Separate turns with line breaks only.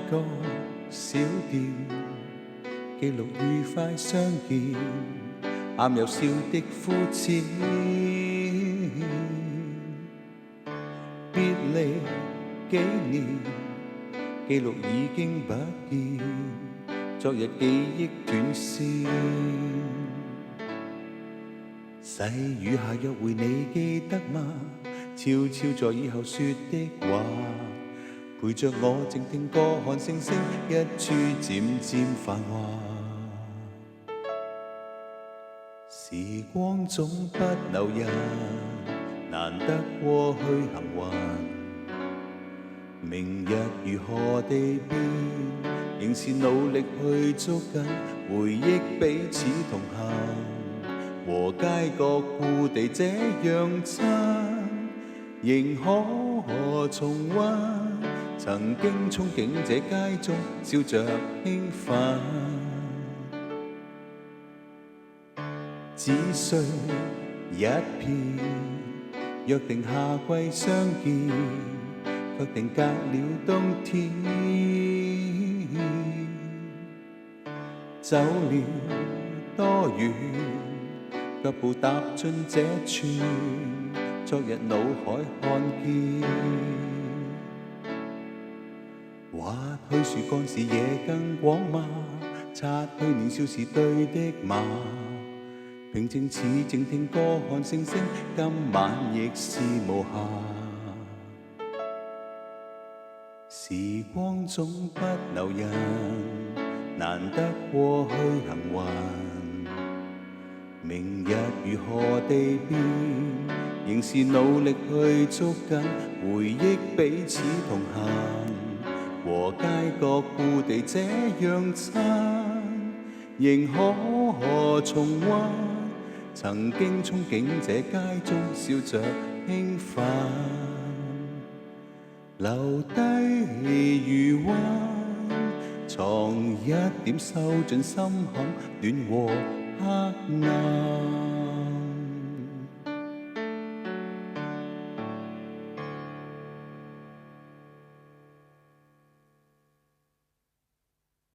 個小店，記錄愉快相見，喊又笑的膚淺。別離幾年，記錄已經不見，昨日記憶斷線。細雨下約會你記得嗎？悄悄在以後說的話，陪着我靜聽歌看星星，一處漸漸繁華。時光總不留人，難得過去行運。明日如何地變，仍是努力去捉緊，回憶彼此同行，和街角故地這樣親，仍可重溫曾經憧憬這街中笑着興奮。只需一片，約定夏季相見，卻定隔了冬天。走了多遠，腳步踏進這串，昨日腦海看見。或許樹幹視野更廣嗎？擦去年少時對的罵，平靜似靜聽歌看星星，今晚亦是無瑕。時光總不留人，難得過去行運。明日如何地變，仍是努力去捉緊，回憶彼此同行，和街角故地這樣親，仍可重溫曾經憧憬這街中笑着興奮，留低餘溫，藏一點收進心坎，暖和黑暗。